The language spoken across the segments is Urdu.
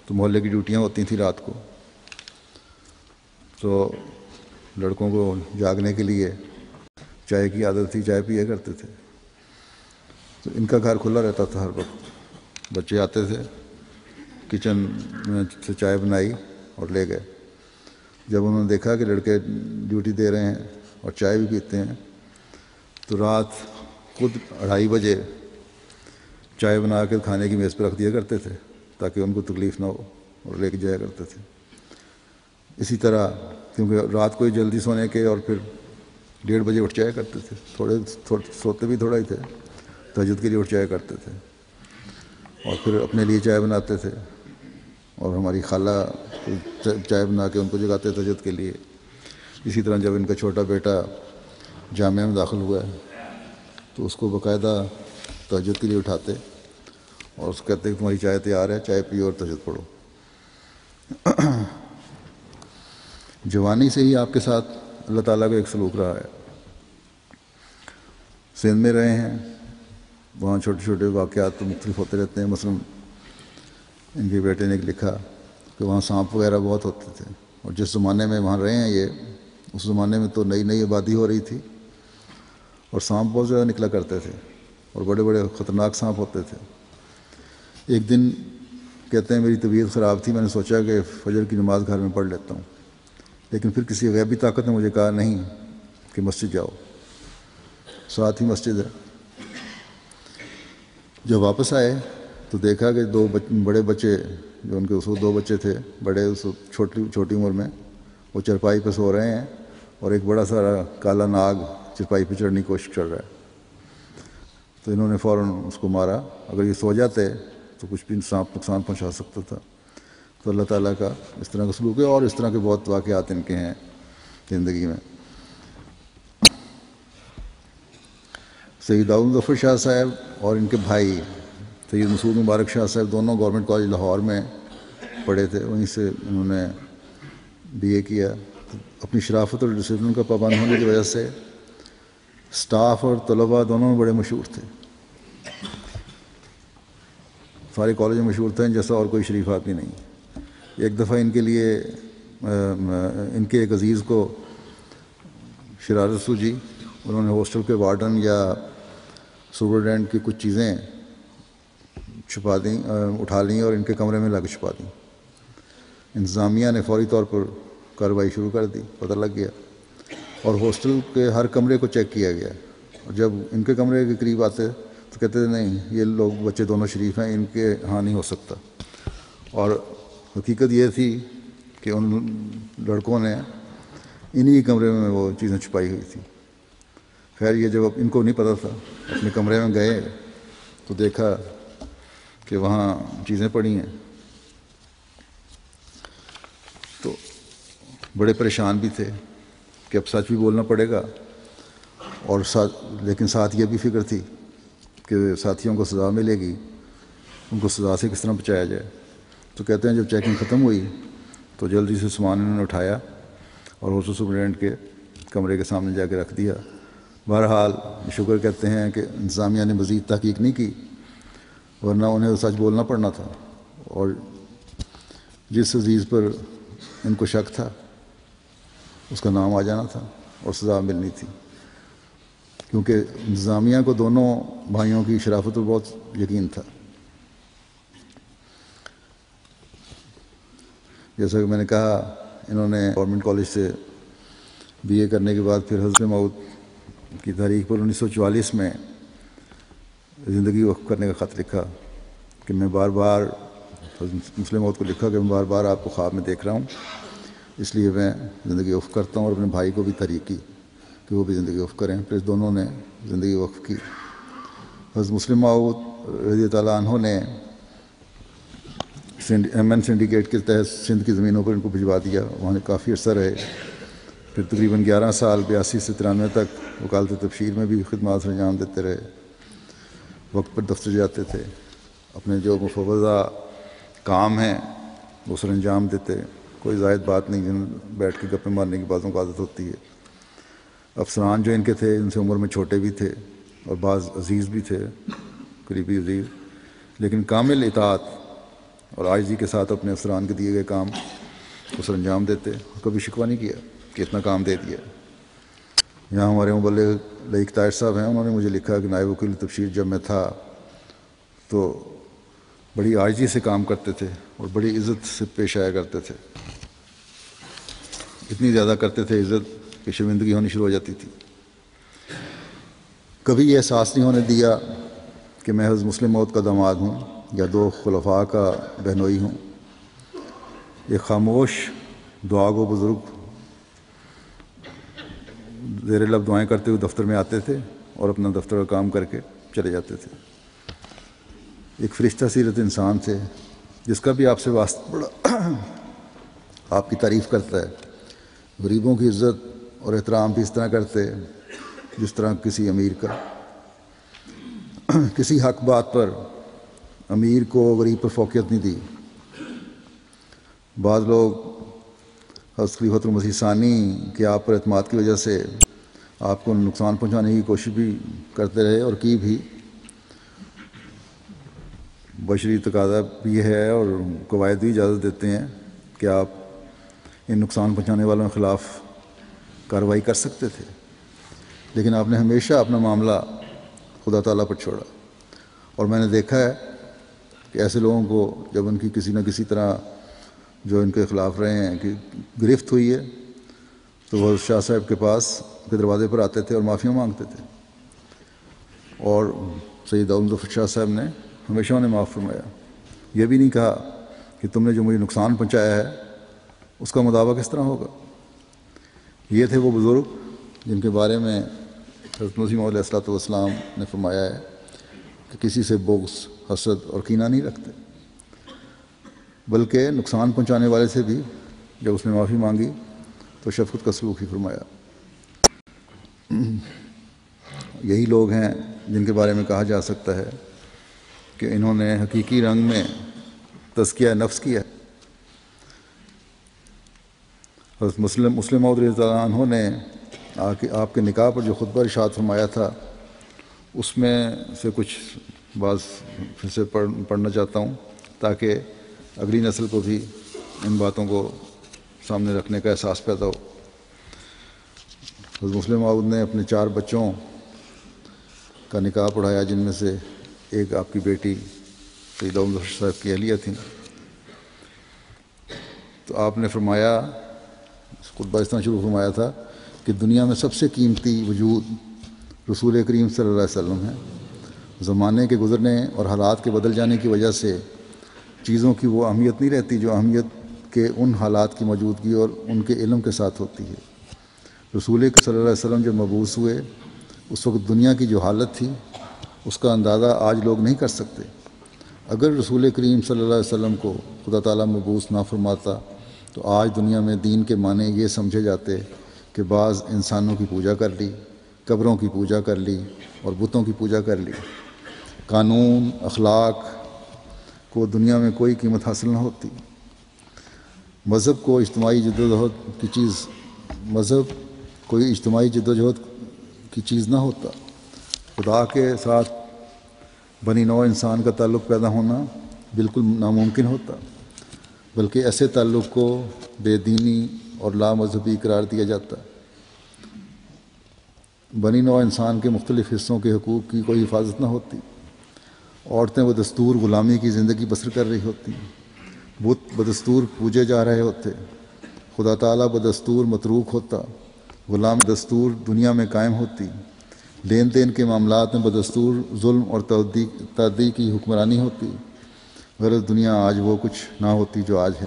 تو محلے کی ڈیوٹیاں ہوتی تھیں رات کو، تو لڑکوں کو جاگنے کے لیے چائے کی عادت تھی، چائے پیا کرتے تھے، تو ان کا گھر کھلا رہتا تھا ہر وقت۔ بچے آتے تھے، کچن میں سے چائے بنائی اور لے گئے۔ جب انہوں نے دیکھا کہ لڑکے ڈیوٹی دے رہے ہیں اور چائے بھی پیتے ہیں، تو رات خود 2:30 بجے چائے بنا کے کھانے کی میز پہ رکھ دیا کرتے تھے تاکہ ان کو تکلیف نہ ہو، اور لے کے جایا کرتے تھے۔ اسی طرح کیونکہ رات کو ہی جلدی سونے کے، اور پھر 1:30 بجے اٹھ جایا کرتے تھے، سوتے بھی تھوڑا ہی تھے، تہجد کے لیے اٹھ جایا کرتے تھے، اور پھر اپنے لیے چائے بناتے تھے، اور ہماری خالہ چائے بنا کے ان کو جگاتے تہجد کے لیے۔ اسی طرح جب ان کا چھوٹا بیٹا جامعہ میں داخل ہوا ہے تو اس کو باقاعدہ تہجد کے لیے اٹھاتے اور اس کو کہتے کہ تمہاری چائے تیار ہے، چائے پیو اور تہجد پڑھو۔ جوانی سے ہی آپ کے ساتھ اللہ تعالیٰ کا ایک سلوک رہا ہے۔ سندھ میں رہے ہیں، وہاں چھوٹے چھوٹے واقعات تو مختلف ہوتے رہتے ہیں۔ مثلا ان کے بیٹے نے لکھا کہ وہاں سانپ وغیرہ بہت ہوتے تھے، اور جس زمانے میں وہاں رہے ہیں یہ، اس زمانے میں تو نئی نئی آبادی ہو رہی تھی، اور سانپ بہت زیادہ نکلا کرتے تھے، اور بڑے بڑے خطرناک سانپ ہوتے تھے۔ ایک دن کہتے ہیں میری طبیعت خراب تھی، میں نے سوچا کہ فجر کی نماز گھر میں پڑھ لیتا ہوں، لیکن پھر کسی غیبی طاقت نے مجھے کہا نہیں کہ مسجد جاؤ، ساتھ ہی مسجد ہے۔ جب واپس آئے تو دیکھا کہ 2 بڑے بچے، جو ان کے اس وقت 2 بچے تھے بڑے، اس چھوٹی عمر میں، وہ چرپائی پہ سو رہے ہیں، اور ایک بڑا سارا کالا ناگ چرپائی پہ چڑھنے کی کوشش کر رہا ہے۔ تو انہوں نے فوراً اس کو مارا۔ اگر یہ سو جاتے تو کچھ بھی سانپ نقصان پہنچا سکتا تھا۔ تو اللہ تعالیٰ کا اس طرح کا سلوک ہے، اور اس طرح کے بہت واقعات ان کے ہیں زندگی میں۔ سید داؤد ظفر شاہ صاحب اور ان کے بھائی سید مسعود مبارک شاہ صاحب دونوں گورنمنٹ کالج لاہور میں پڑھے تھے، وہیں سے انہوں نے BA کیا۔ اپنی شرافت اور ڈسپلن کا پابند ہونے کی وجہ سے سٹاف اور طلباء دونوں میں بڑے مشہور تھے، سارے کالج میں مشہور تھے، جیسا اور کوئی شریف آدمی نہیں۔ ایک دفعہ ان کے لیے ان کے ایک عزیز کو شرارت سوجی، انہوں نے ہاسٹل کے وارڈن یا سپرڈینٹ کی کچھ چیزیں چھپا دیں، اٹھا لیں اور ان کے کمرے میں لا کے چھپا دیں۔ انتظامیہ نے فوری طور پر کارروائی شروع کر دی، پتہ لگ گیا، اور ہاسٹل کے ہر کمرے کو چیک کیا گیا، اور جب ان کے کمرے کے قریب آتے تو کہتے تھے نہیں یہ لوگ بچے دونوں شریف ہیں، ان کے ہاں نہیں ہو سکتا۔ اور حقیقت یہ تھی کہ ان لڑکوں نے انہی کمرے میں وہ چیزیں چھپائی ہوئی تھی۔ خیر یہ جب ان کو نہیں پتہ تھا، اپنے کمرے میں گئے تو دیکھا کہ وہاں چیزیں پڑی ہیں، تو بڑے پریشان بھی تھے کہ اب سچ بھی بولنا پڑے گا، اور لیکن ساتھ یہ بھی فکر تھی کہ ساتھیوں کو سزا ملے گی، ان کو سزا سے کس طرح بچایا جائے۔ تو کہتے ہیں جب چیکنگ ختم ہوئی تو جلدی سے سامان انہوں نے اٹھایا اور ہاسٹل سپرنٹینڈنٹ کے کمرے کے سامنے جا کے رکھ دیا۔ بہرحال شکر کہتے ہیں کہ انتظامیہ نے مزید تحقیق نہیں کی، ورنہ انہیں تو سچ بولنا پڑنا تھا، اور جس عزیز پر ان کو شک تھا اس کا نام آ جانا تھا اور سزا ملنی تھی، کیونکہ انتظامیہ کو دونوں بھائیوں کی شرافت پر بہت یقین تھا۔ جیسا کہ میں نے کہا انہوں نے گورنمنٹ کالج سے BA کرنے کے بعد پھر حضرت موعود کی تاریخ پر 1944 میں زندگی وقف کرنے کا خط لکھا کہ میں بار بار مسلم موعود کو لکھا کہ میں بار بار آپ کو خواب میں دیکھ رہا ہوں، اس لیے میں زندگی وقف کرتا ہوں، اور اپنے بھائی کو بھی تحریک کی کہ وہ بھی زندگی وقف کریں۔ پھر دونوں نے زندگی وقف کی۔ حضرت مسلم موعود رضی تعالیٰ عنہ نے MN سنڈیکیٹ کے تحت سندھ کی زمینوں پر ان کو بھجوا دیا، وہاں کافی عرصہ رہے۔ پھر تقریباً 11 سال 82 سے 93 تک وکالت تبشیر میں بھی خدمات انجام دیتے رہے، وقت پر دفتر جاتے تھے، اپنے جو مفوضہ کام ہیں وہ سر انجام دیتے، کوئی زائد بات نہیں، جن بیٹھ کے گپیں مارنے کی باتوں کو عادت ہوتی ہے۔ افسران جو ان کے تھے ان سے عمر میں چھوٹے بھی تھے اور بعض عزیز بھی تھے، قریبی عزیز، لیکن کامل اطاعت اور عاجزی کے ساتھ اپنے افسران کے دیے گئے کام کو سر انجام دیتے، کبھی شکوہ نہیں کیا کہ اتنا کام دے دیا۔ یہاں ہمارے مبلغ لائق طاہر صاحب ہیں، انہوں نے مجھے لکھا کہ نائب وکیل تبشیر جب میں تھا تو بڑی عاجزی سے کام کرتے تھے اور بڑی عزت سے پیش آیا کرتے تھے، اتنی زیادہ کرتے تھے عزت کہ شرمندگی ہونی شروع ہو جاتی تھی۔ کبھی یہ احساس نہیں ہونے دیا کہ میں حضرت مسلم موعود کا داماد ہوں یا دو خلفاء کا بہنوئی ہوں۔ ایک خاموش دعا گو بزرگ زیر لب دعائیں کرتے ہوئے دفتر میں آتے تھے اور اپنا دفتر کا کام کر کے چلے جاتے تھے۔ ایک فرشتہ سیرت انسان تھے جس کا بھی آپ سے واسطہ بڑا آپ کی تعریف کرتا ہے۔ غریبوں کی عزت اور احترام بھی اس طرح کرتے جس طرح کسی امیر کا۔ کسی حق بات پر امیر کو غریب پر فوقیت نہیں دی۔ بعض لوگ حضرت خلیفۃ المسیح ثانی کے آپ پر اعتماد کی وجہ سے آپ کو نقصان پہنچانے کی کوشش بھی کرتے رہے اور کی بھی۔ بشری تقاضا بھی ہے اور قواعد بھی اجازت دیتے ہیں کہ آپ ان نقصان پہنچانے والوں کے خلاف کارروائی کر سکتے تھے، لیکن آپ نے ہمیشہ اپنا معاملہ خدا تعالیٰ پر چھوڑا۔ اور میں نے دیکھا ہے کہ ایسے لوگوں کو جب ان کی کسی نہ کسی طرح جو ان کے خلاف رہے ہیں کہ گرفت ہوئی ہے تو وہ شاہ صاحب کے پاس کے دروازے پر آتے تھے اور معافیاں مانگتے تھے، اور سید داؤد ظفر شاہ صاحب نے ہمیشہ انہیں معاف فرمایا۔ یہ بھی نہیں کہا کہ تم نے جو مجھے نقصان پہنچایا ہے اس کا مداوع کس طرح ہوگا۔ یہ تھے وہ بزرگ جن کے بارے میں حضرت مسیح موعود علیہ الصلوۃ والسلام نے فرمایا ہے کہ کسی سے بغض، حسد اور کینہ نہیں رکھتے، بلکہ نقصان پہنچانے والے سے بھی جب اس نے معافی مانگی تو شفقت کا سلوک ہی فرمایا۔ یہی لوگ ہیں جن کے بارے میں کہا جا سکتا ہے کہ انہوں نے حقیقی رنگ میں تزکیہ نفس کیا۔ حضرت مسلم موعود رضی اللہ عنہ نے آپ کے نکاح پر جو خطبہ ارشاد فرمایا تھا اس میں سے کچھ بعض پھر سے پڑھنا چاہتا ہوں تاکہ اگلی نسل کو بھی ان باتوں کو سامنے رکھنے کا احساس پیدا ہو۔ حضرت مسلم موعود نے اپنے 4 بچوں کا نکاح پڑھایا، جن میں سے ایک آپ کی بیٹی سید داؤد ظفر صاحب کی اہلیہ تھیں۔ تو آپ نے فرمایا، خطبہ اس طرح شروع فرمایا تھا کہ دنیا میں سب سے قیمتی وجود رسول کریم صلی اللہ علیہ وسلم ہے۔ زمانے کے گزرنے اور حالات کے بدل جانے کی وجہ سے چیزوں کی وہ اہمیت نہیں رہتی جو اہمیت کے ان حالات کی موجودگی اور ان کے علم کے ساتھ ہوتی ہے۔ رسول صلی اللہ علیہ وسلم جب مبعوث ہوئے اس وقت دنیا کی جو حالت تھی اس کا اندازہ آج لوگ نہیں کر سکتے۔ اگر رسول کریم صلی اللہ علیہ وسلم کو خدا تعالیٰ مبعوث نہ فرماتا تو آج دنیا میں دین کے معنی یہ سمجھے جاتے کہ بعض انسانوں کی پوجا کر لی، قبروں کی پوجا کر لی اور بتوں کی پوجا کر لی۔ قانون، اخلاق کو دنیا میں کوئی قیمت حاصل نہ ہوتی۔ مذہب کوئی اجتماعی جدوجہد کی چیز نہ ہوتا۔ خدا کے ساتھ بنی نوع انسان کا تعلق پیدا ہونا بالکل ناممکن ہوتا، بلکہ ایسے تعلق کو بے دینی اور لا مذہبی قرار دیا جاتا۔ بنی نوع انسان کے مختلف حصوں کے حقوق کی کوئی حفاظت نہ ہوتی۔ عورتیں بدستور غلامی کی زندگی بسر کر رہی ہوتی، بت بدستور پوجے جا رہے ہوتے، خدا تعالیٰ بدستور متروک ہوتا، غلام دستور دنیا میں قائم ہوتی، لین دین کے معاملات میں بدستور ظلم اور تعدی کی حکمرانی ہوتی، غرض دنیا آج وہ کچھ نہ ہوتی جو آج ہے۔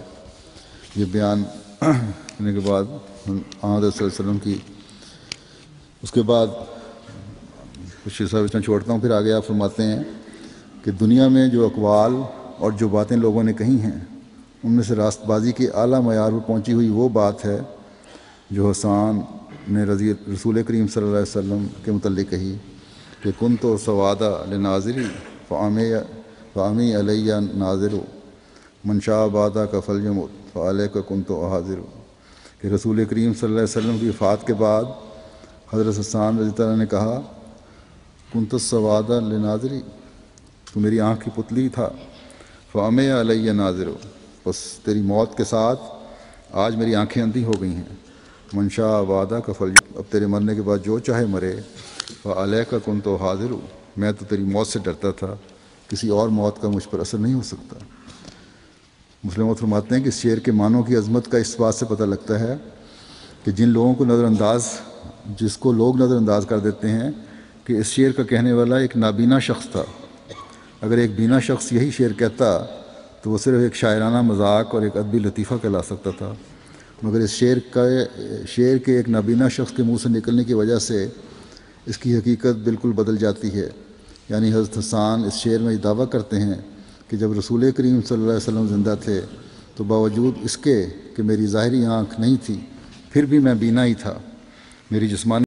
یہ بیان کرنے کے بعد حضرت صلی اللہ علیہ وسلم کی اس کے بعد کچھ حصہ اتنا چھوڑتا ہوں، پھر آگے آپ فرماتے ہیں کہ دنیا میں جو اقوال اور جو باتیں لوگوں نے کہی ہیں ان میں سے راست بازی کے اعلیٰ معیار پر پہنچی ہوئی وہ بات ہے جو حسان نے رسول کریم صلی اللہ علیہ وسلم کے متعلق کہی کہ کن تو سوادہ لناظری فامی علیہ ناظر منشا بادہ کا فلجمت فعلیہ کا کن تو حاضر، کہ رسول کریم صلی اللہ علیہ وسلم کی وفات کے بعد حضرت حسان رضی اللہ عنہ نے کہا کن تو سوادہ لناظری، تو میری آنکھ کی پتلی تھا فَأَمِيَ عَلَيَّ نَاظِرُ، بس تیری موت کے ساتھ آج میری آنکھیں اندھی ہو گئی ہیں۔ مَن شاء وعدہ کا اب تیرے مرنے کے بعد جو چاہے مرے۔ فَعَلَيْكَ كُنْتُ حَاذِرُ، میں تو تیری موت سے ڈرتا تھا، کسی اور موت کا مجھ پر اثر نہیں ہو سکتا۔ مسلم فرماتے ہیں کہ اس شعر کے معنوں کی عظمت کا اس بات سے پتہ لگتا ہے کہ جس کو لوگ نظر انداز کر دیتے ہیں کہ اس شعر کا کہنے والا ایک نابینا شخص تھا۔ اگر ایک بینا شخص یہی شعر کہتا تو وہ صرف ایک شاعرانہ مذاق اور ایک ادبی لطیفہ کہلا سکتا تھا، مگر اس شعر کے ایک نابینا شخص کے منہ سے نکلنے کی وجہ سے اس کی حقیقت بالکل بدل جاتی ہے۔ یعنی حضرت حسان اس شعر میں یہ دعویٰ کرتے ہیں کہ جب رسول کریم صلی اللہ علیہ وسلم زندہ تھے تو باوجود اس کے کہ میری ظاہری آنکھ نہیں تھی، پھر بھی میں بینا ہی تھا، میری جسمانی